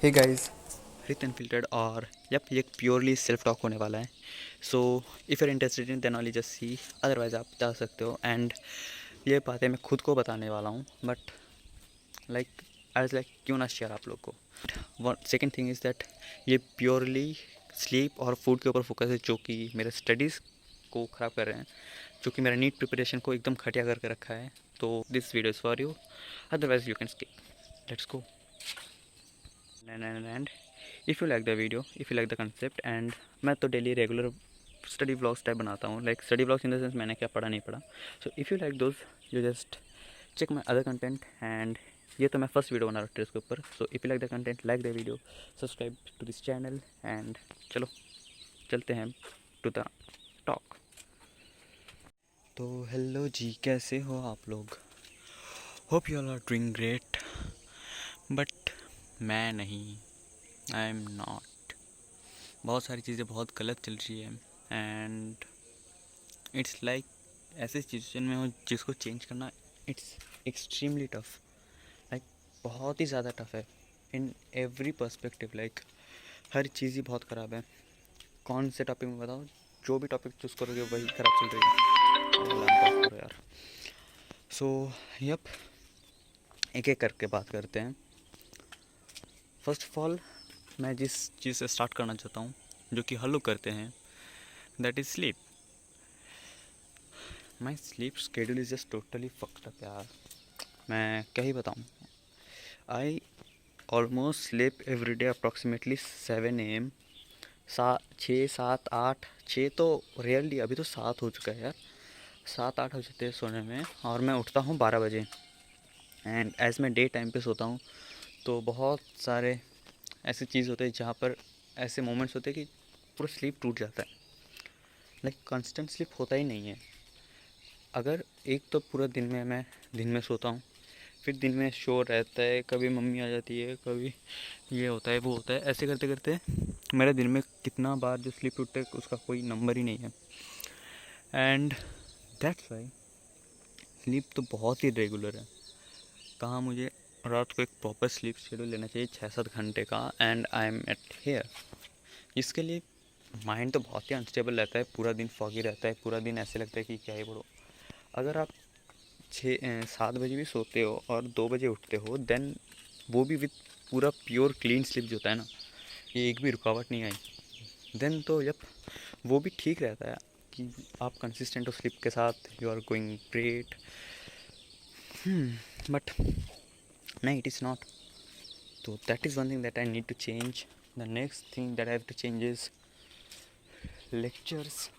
हे guys. रिथ unfiltered और yup ये प्योरली सेल्फ टॉक होने वाला है। So if you're interested in then only just see, otherwise आप जा सकते हो। एंड ये बातें मैं खुद को बताने वाला हूँ, but like I was like क्यों ना शेयर आप लोग को। One second thing is that ये प्योरली स्लीप और फूड के ऊपर फोकस है, जो कि मेरे स्टडीज़ को ख़राब कर रहे हैं, जो कि मेरा नीट प्रिपरेशन को एकदम घटिया करके रखा है। तो this video is for you, otherwise you can skip. Let's go. And if you like the video, if you like the concept, and मैं तो daily regular study vlogs type बनाता हूँ, like study vlogs in the sense मैंने क्या पढ़ा नहीं पढ़ा। So if you like those, you just check my other content. And ये तो मैं फर्स्ट वीडियो बना रहा हूँ इसके ऊपर। So if you like the content, like the video, subscribe to this channel. And चलो चलते हैं टू द टॉक। तो हेलो जी, कैसे हो आप लोग? Hope you all are doing great, but मैं नहीं, आई एम नॉट। बहुत सारी चीज़ें बहुत गलत चल रही है, एंड इट्स लाइक ऐसे सिचुएशन में हो जिसको चेंज करना इट्स एक्सट्रीमली टफ। लाइक बहुत ही ज़्यादा टफ है इन एवरी पर्सपेक्टिव। लाइक हर चीज़ ही बहुत ख़राब है। कौन से टॉपिक में बताओ, जो भी टॉपिक चूज़ करोगे वही ख़राब चल रही है। अलार्म ऑफ करो यार। सो यप, एक एक करके बात करते हैं। फर्स्ट ऑफ ऑल, मैं जिस चीज़ से स्टार्ट करना चाहता हूँ, जो कि हर लोग करते हैं, that is sleep. My sleep schedule is just totally fucked up यार। मैं क्या ही बताऊँ। I almost sleep every day approximately 7 AM। 6 7 8 6 तो रियरली, अभी तो 7 हो चुका है यार। 7 8 हो जाते हैं सोने में, और मैं उठता हूँ 12 बजे। एंड एज मैं डे टाइम पे सोता हूँ, तो बहुत सारे ऐसे चीज़ होते हैं जहाँ पर ऐसे मोमेंट्स होते हैं कि पूरा स्लीप टूट जाता है। लाइक कांस्टेंट स्लीप होता ही नहीं है। अगर एक तो पूरा दिन में मैं दिन में सोता हूँ, फिर दिन में शोर रहता है, कभी मम्मी आ जाती है, कभी ये होता है वो होता है, ऐसे करते करते मेरे दिन में कितना बार जो स्लीप टूटता है उसका कोई नंबर ही नहीं है। एंड दैट्स वाई स्लीप तो बहुत ही रेगुलर है। कहाँ मुझे रात को एक प्रॉपर स्लीप शेड्यूल लेना चाहिए 6 7 घंटे का, and I am at here. इसके लिए माइंड तो बहुत ही अनस्टेबल रहता है, पूरा दिन फॉगी रहता है, पूरा दिन ऐसे लगता है कि क्या ही पढ़ो। अगर आप 7 बजे भी सोते हो और 2 बजे उठते हो, देन वो भी विथ पूरा प्योर क्लीन स्लिप जो होता है ना, ये एक भी रुकावट नहीं आई, देन तो जब वो भी ठीक रहता है कि आप कंसिस्टेंट हो स्लिप के साथ, you are going great. But नहीं, इट इज़ नॉट। तो that is one thing that I need to change. The next thing that I have to change is lectures.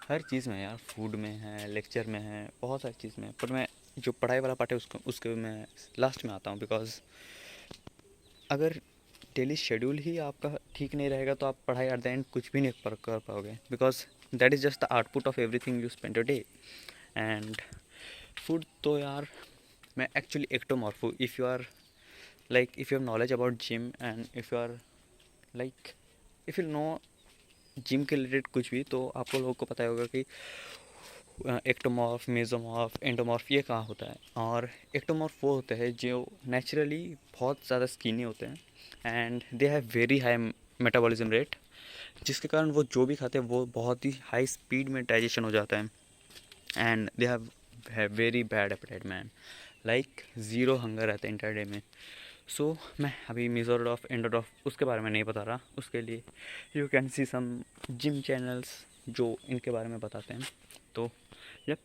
हर चीज़ में यार, फूड में है, लेक्चर में है, बहुत सारी चीज़ में है, पर मैं जो पढ़ाई वाला पार्ट है उसको उसके मैं लास्ट में आता हूँ। बिकॉज अगर डेली शेड्यूल ही आपका ठीक नहीं रहेगा तो आप पढ़ाई एट द एंड कुछ भी नहीं कर पाओगे, because that is just the output of everything you spend your day. And food तो यार, मैं एक्चुअली एक्टोमॉर्फ हूँ। If you are like, if you have knowledge about gym, and if you are like, if you know gym के related कुछ भी, तो आपको लोगों को पता होगा कि एक्टोमॉर्फ, मेसोमॉर्फ, एंडोमॉर्फ ये कहाँ होता है। और एक्टोमॉर्फ वो होते हैं जो नेचुरली बहुत ज़्यादा स्किनी होते हैं, and they have very high metabolism rate, जिसके कारण वो जो भी खाते हैं वो बहुत ही हाई स्पीड में डाइजेशन हो जाता है। And they have very bad appetite man, like zero hunger रहता है इंटर डे में। सो मैं अभी मेजोडॉफ एंडोडॉफ उसके बारे में नहीं बता रहा, उसके लिए you can see some gym channels जो इनके बारे में बताते हैं। तो यप,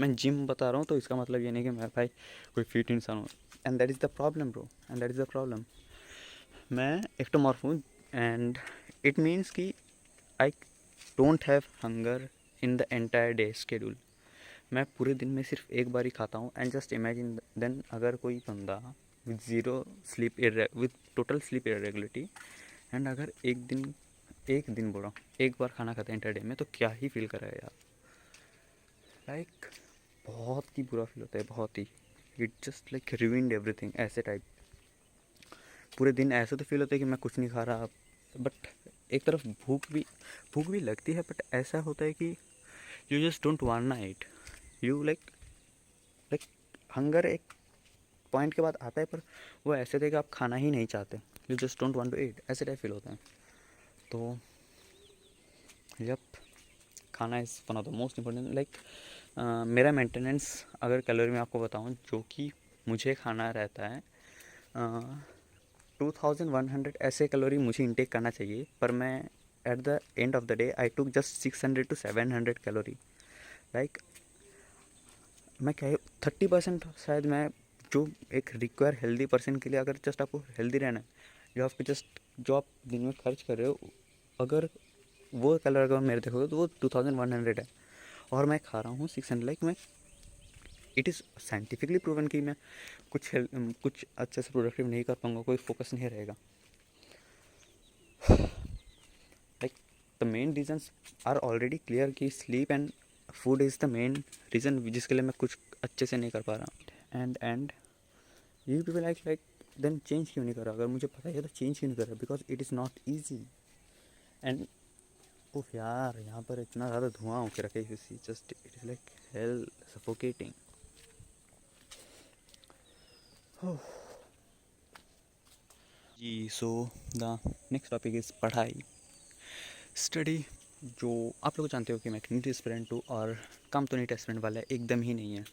मैं जिम बता रहा हूँ तो इसका मतलब ये नहीं कि मैं भाई कोई फिट इंसान हूँ। And that is the problem bro, and that is the problem. मैं एक्टोमॉर्फ हूँ, एंड इट मीन्स कि I don't have hunger in the entire day schedule. मैं पूरे दिन में सिर्फ एक बार ही खाता हूँ। एंड जस्ट इमेजिन देन, अगर कोई बंदा with zero sleep with total sleep irregularity, and अगर एक दिन बोल रहा हूँ, एक बार खाना खाता है इंटर डे में, तो क्या ही फील करेगा यार। लाइक बहुत ही बुरा फील होता है, बहुत ही। इट जस्ट लाइक रिविंड एवरीथिंग ऐसे टाइप। पूरे दिन ऐसे तो फील होता है कि मैं कुछ नहीं खा रहा, बट एक तरफ भूख भी लगती है, बट ऐसा होता है कि यू जस्ट डोंट वांट ना ईट। यू लाइक हंगर एक पॉइंट के बाद आता है, पर वो ऐसे थे कि आप खाना ही नहीं चाहते। You just don't want to eat, ऐसे टाइप फील होता है। तो जब खाना is one of the most important, like मेरा मेंटेनेंस अगर कैलोरी में आपको बताऊं जो कि मुझे खाना रहता है 2100 ऐसे कैलोरी मुझे इंटेक करना चाहिए, पर मैं eight the end of the day I took just 600 to 700 calorie. Like मैं क्या 30% शायद मैं जो एक रिक्वायर हेल्दी पर्सन के लिए, अगर जस्ट आपको हेल्दी रहना है, जो आप दिन में खर्च कर रहे हो, अगर वो कलर अगर मेरे देखोगे तो वो 2100 है और मैं खा रहा हूँ 600। लाइक मैं इट इज़ साइंटिफिकली प्रूवन कि मैं कुछ अच्छे से प्रोडक्टिव नहीं कर पाऊँगा, कोई फोकस नहीं रहेगा। Like the main reasons are already clear कि sleep and food is the main reason जिसके लिए मैं कुछ अच्छे से नहीं कर पा रहा। And you people like then change क्यों नहीं कर रहा? अगर मुझे पता है तो चेंज क्यों नहीं कर रहा? Because it is not easy. And उफ यार, यहाँ पर इतना ज़्यादा धुआं होकर रखे, just it is like hell suffocating. जी, so the next topic is पढ़ाई, स्टडी। जो आप लोग जानते हो कि मैं एक नीट एस्पिरेंट हूँ और कम तो नीट एस्पिरेंट वाला एकदम ही नहीं है,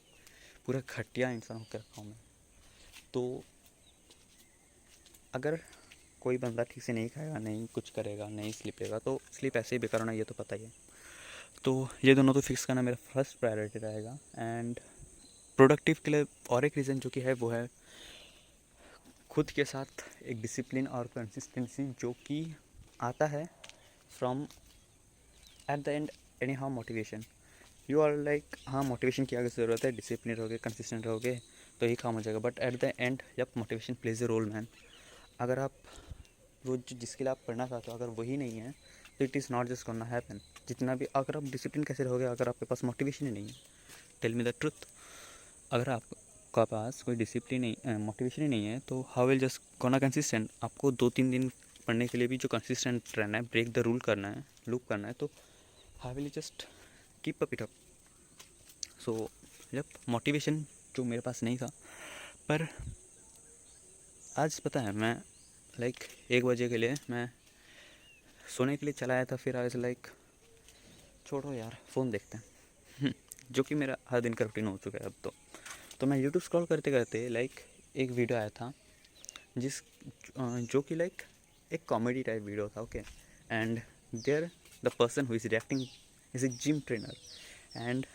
पूरा घटिया इंसान होकर रखा हूँ मैं। तो अगर कोई बंदा ठीक से नहीं खाएगा, नहीं कुछ करेगा, नहीं स्लीप लेगा, तो स्लीप ऐसे ही बेकार होना, ये तो पता ही है। तो ये दोनों तो फिक्स करना मेरा फर्स्ट प्रायोरिटी रहेगा। एंड प्रोडक्टिव के लिए और एक रीज़न जो कि है वो है खुद के साथ एक डिसिप्लिन और कंसिस्टेंसी जो कि आता है from at the end any how motivation. You are like हाँ, मोटिवेशन की आगे ज़रूरत है, डिसिप्लिन रहोगे, कंसिस्टेंट रहोगे तो ही काम हो जाएगा। बट एट द एंड जब motivation plays a role man, अगर आप वो जिसके लिए आप पढ़ना चाहते हो अगर वही नहीं है तो it is not just gonna happen. जितना भी अगर आप डिसिप्लिन कैसे रहोगे अगर आपके पास मोटिवेशन ही नहीं है? Tell me the truth. अगर आपका पास कोई डिसिप्लिन नहीं, मोटिवेशन ही नहीं है, तो how will just gonna consistent? आपको 2-3 दिन पढ़ने के लिए भी जो कंसिस्टेंट रहना है, ब्रेक द रूल करना है, लूप करना है, तो how will just keep up it up? So जब मोटिवेशन जो मेरे पास नहीं था, पर आज पता है मैं लाइक 1 बजे के लिए मैं सोने के लिए चला आया था, फिर आज लाइक छोड़ो यार, फ़ोन देखते हैं जो कि मेरा हर दिन का रूटीन हो चुका है अब तो मैं यूट्यूब स्क्रॉल करते करते लाइक एक वीडियो आया था जिस जो कि लाइक एक कॉमेडी टाइप वीडियो था, okay. And there the person who is reacting is a gym trainer, and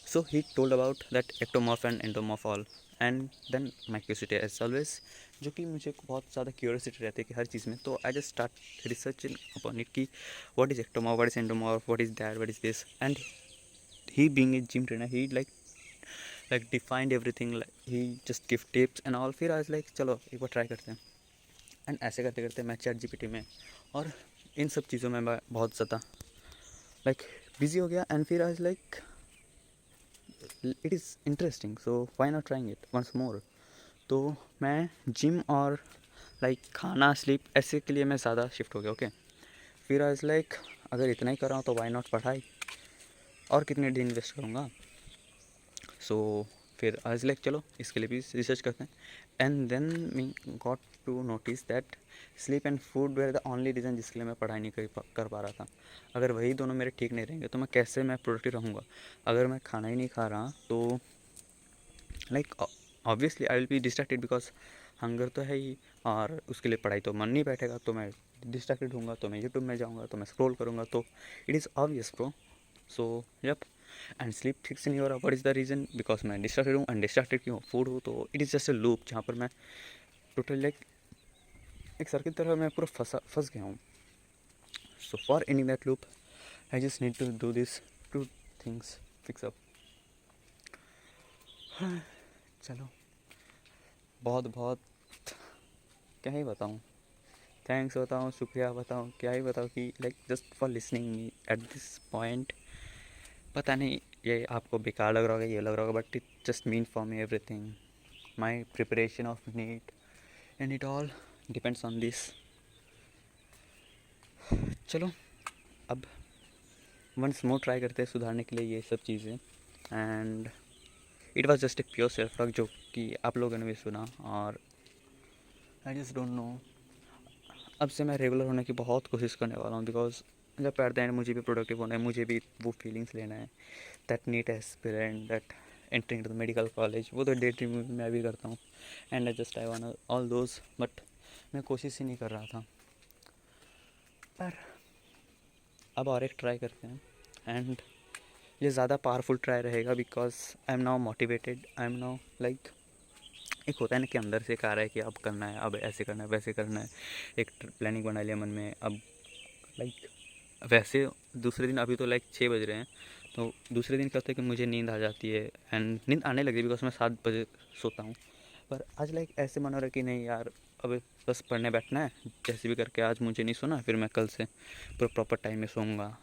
so he told about that ectomorph and endomorph all. And then my curiosity as always, जो कि मुझे बहुत ज़्यादा curiosity रहती है कि हर चीज़ में, तो I just start research upon it कि what is ectomorph, what is endomorph, what is that, what is this. And he being a gym trainer, he like defined everything, like he just give tips and all। फिर आज like चलो एक बार try करते हैं। And ऐसे करते करते मैं चैट जीपीटी में और इन सब चीज़ों में मैं बहुत ज़्यादा लाइक बिजी हो गया। एंड फिर आज like it is interesting, so why not trying it once more. तो मैं जिम और लाइक खाना स्लीप ऐसे के लिए मैं ज़्यादा शिफ्ट हो गया, ओके। फिर आज लाइक अगर इतना ही कर रहा हूँ तो व्हाई नॉट पढ़ाई, और कितने दिन इन्वेस्ट करूँगा। सो फिर आज लाइक चलो इसके लिए भी रिसर्च करते हैं। And then me got to notice that sleep and food were the only reason जिसके लिए मैं पढ़ाई नहीं कर पा रहा था। अगर वही दोनों मेरे ठीक नहीं रहेंगे तो मैं कैसे मैं प्रोडक्टिव रहूँगा? अगर मैं खाना ही नहीं खा रहा तो like obviously I will be distracted, because hunger तो है ही, और उसके लिए पढ़ाई तो मन नहीं बैठेगा, तो मैं डिस्ट्रैक्टेड होऊंगा, तो मैं यूट्यूब में जाऊँगा, तो मैं स्क्रॉल करूँगा, तो it is obvious bro. So yup. And sleep ठीक से नहीं हो रहा, what is the reason? Because मैं डिस्ट्रैक्टेड हूँ, एंड डिस्ट्रैक्टेड क्यों? फूड हूँ, तो it is just a loop जहाँ पर मैं टोटल लाइक एक सर्किल तरह मैं पूरा फंस गया हूँ। So for ending that loop I just need to do this two things fix up. चलो, बहुत बहुत क्या ही बताऊँ, थैंक्स बताऊँ, शुक्रिया बताऊँ, क्या ही बताऊँ कि like just for listening me at this point. पता नहीं ये आपको बेकार लग रहा होगा, ये लग रहा होगा, but it just mean for me everything, my preparation of neat and it all depends on this. चलो अब वंस मोर ट्राई करते हैं सुधारने के लिए ये सब चीज़ें। And it was just a pure self talk जो कि आप लोगों ने भी सुना, और आई जस्ट डोंट नो अब से मैं रेगुलर होने की बहुत कोशिश करने वाला हूँ, बिकॉज जब एट द एंड मुझे भी प्रोडक्टिव होना है, मुझे भी वो फीलिंग्स लेना है, that NEET aspirant, that entering to the medical college, वो तो डे ड्रीम मैं भी करता हूँ, and I want all those, but मैं कोशिश ही नहीं कर रहा था। पर अब और एक ट्राई करते हैं, एंड ये ज़्यादा पावरफुल ट्राई रहेगा, because I am now motivated, I am now like, एक होता है ना कि अंदर से एक आ रहा है कि अब करना है, अब ऐसे करना है, वैसे करना है, एक प्लानिंग बना लिया मन में। अब लाइक वैसे दूसरे दिन, अभी तो लाइक 6 बज रहे हैं, तो दूसरे दिन क्या होता है कि मुझे नींद आ जाती है, एंड नींद आने लगी बिकॉज मैं 7 बजे सोता हूँ। पर आज लाइक ऐसे मन हो रहा है कि नहीं यार, अब बस पढ़ने बैठना है, जैसे भी करके आज मुझे नहीं सोना, फिर मैं कल से पूरा प्रॉपर टाइम में सोऊंगा।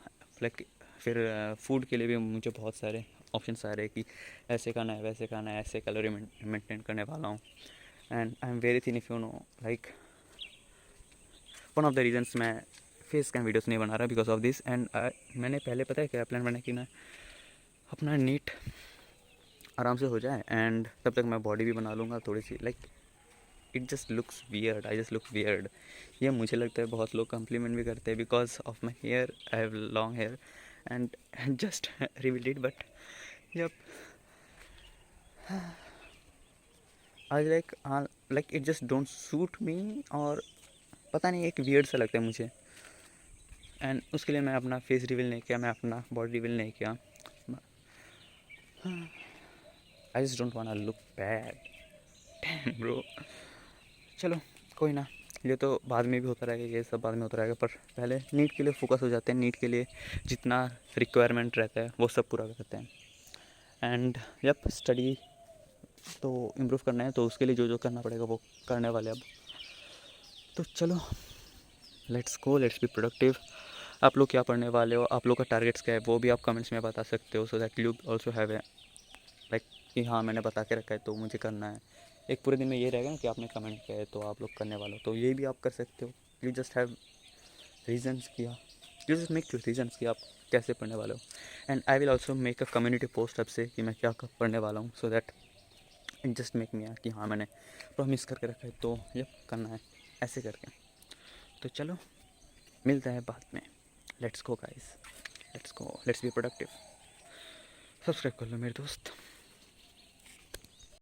लाइक फिर फूड के लिए भी मुझे बहुत सारे ऑप्शंस आ रहे हैं कि ऐसे खाना है, वैसे खाना है, ऐसे कैलोरी मेंटेन करने वाला हूँ। And I am very thin, if you know, like one of the reasons मैं फेस कैम वीडियोस नहीं बना रहा बिकॉज ऑफ दिस। एंड मैंने पहले पता है क्या प्लान बनाया कि मैं अपना नीट आराम से हो जाए, एंड तब तक मैं बॉडी भी बना लूँगा थोड़ी सी। Like it just looks weird, I just look weird. ये मुझे लगता है बहुत लोग कम्प्लीमेंट भी करते हैं because of my hair, I have long hair, and just revealed it, but yup, I like, हाँ, like it just don't suit me, और पता नहीं एक वियर्ड सा लगता है मुझे। एंड उसके लिए मैं अपना फेस रिवील नहीं किया, मैं अपना बॉडी रिवील नहीं किया। I just don't want look bad, damn bro. चलो कोई ना, ये तो बाद में भी होता रहेगा, ये सब बाद में होता रहेगा, पर पहले नीट के लिए फोकस हो जाते हैं। नीट के लिए जितना रिक्वायरमेंट रहता है वो सब पूरा करते हैं। एंड जब स्टडी तो इम्प्रूव करना है, तो उसके लिए जो जो करना पड़ेगा वो करने वाले अब। तो चलो, let's go, let's be productive. आप लोग क्या पढ़ने वाले हो, आप लोग का टारगेट्स क्या है, वो भी आप कमेंट्स में बता सकते हो, so that you also have a like कि हाँ मैंने बता के रखा है तो मुझे करना है। एक पूरे दिन में ये रहेगा ना कि आपने कमेंट किया है तो आप लोग करने वाले हो, तो ये भी आप कर सकते हो। यू जस्ट हैव रीजन्स किया, यू जस्ट मेक रीजन्स कि आप कैसे पढ़ने वाले हो। And I will also make a community post अब से कि मैं क्या पढ़ने वाला हूँ, so that it just make me कि हाँ मैंने प्रॉमिस करके रखा है तो ये करना है, ऐसे करके। तो चलो मिलते हैं बाद में। Let's go guys, let's go, let's be productive. Subscribe कर लो मेरे दोस्त।